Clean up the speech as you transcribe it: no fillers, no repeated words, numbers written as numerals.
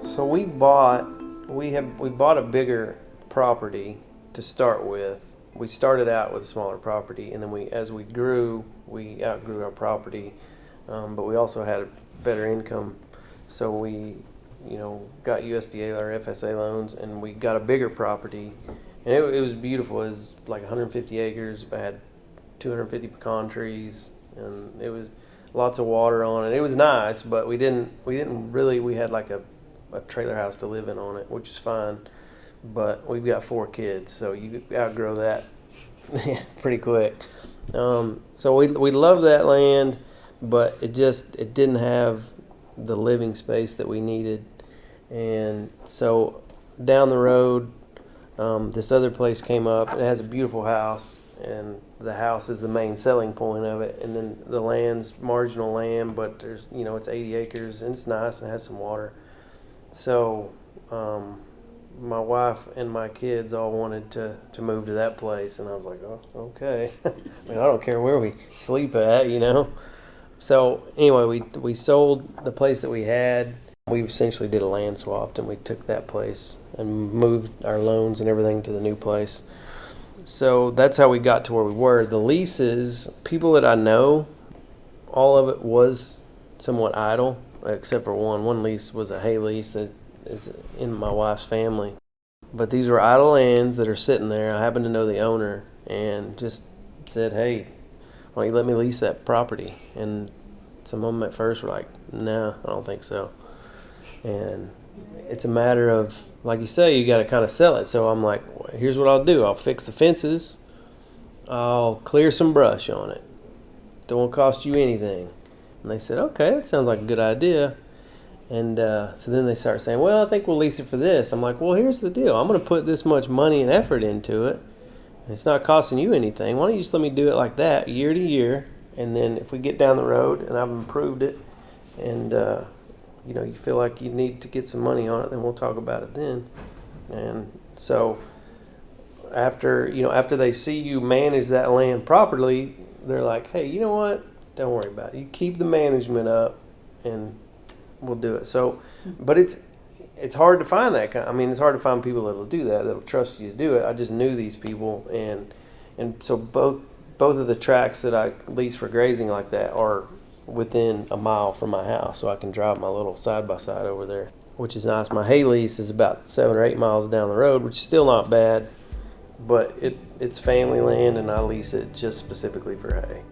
So we bought a bigger property to start with. We started out with a smaller property, and then as we grew, we outgrew our property, but we also had a better income. So we, got USDA or FSA loans, and we got a bigger property, and it was beautiful. It was like 150 acres. I had 250 pecan trees, and it was lots of water on it. It was nice, but we didn't really. We had like a trailer house to live in on it, which is fine. But we've got 4 kids, so you outgrow that pretty quick. So we love that land, but it didn't have the living space that we needed. And so down the road, this other place came up. It has a beautiful house, and the house is the main selling point of it. And then the land's marginal land, but there's it's 80 acres, and it's nice and has some water. So my wife and my kids all wanted to move to that place, and I was like, oh, okay. I mean, I don't care where we sleep at, So anyway, we sold the place that we had. We essentially did a land swap, and we took that place and moved our loans and everything to the new place. So that's how we got to where we were. The leases, people that I know, all of it was somewhat idle, except for one. One lease was a hay lease that is in my wife's family. But these were idle lands that are sitting there. I happen to know the owner and just said, hey, why don't you let me lease that property? And some of them at first were like, no, I don't think so. And it's a matter of, like you say, you got to kind of sell it. So I'm like, well, here's what I'll do. I'll fix the fences. I'll clear some brush on it. Don't cost you anything. And they said, okay, that sounds like a good idea. And so then they start saying, well, I think we'll lease it for this. I'm like, well, here's the deal. I'm going to put this much money and effort into it, and it's not costing you anything. Why don't you just let me do it like that, year to year, and then if we get down the road and I've improved it and, you feel like you need to get some money on it, then we'll talk about it then. And so after they see you manage that land properly, they're like, hey, you know what? Don't worry about it. You keep the management up, and we'll do it. So, but it's hard to find that kind. I mean, it's hard to find people that'll do that'll trust you to do it. I just knew these people, and so both of the tracts that I lease for grazing like that are within a mile from my house, so I can drive my little side by side over there, which is nice. My hay lease is about 7 or 8 miles down the road, which is still not bad, but it's family land, and I lease it just specifically for hay.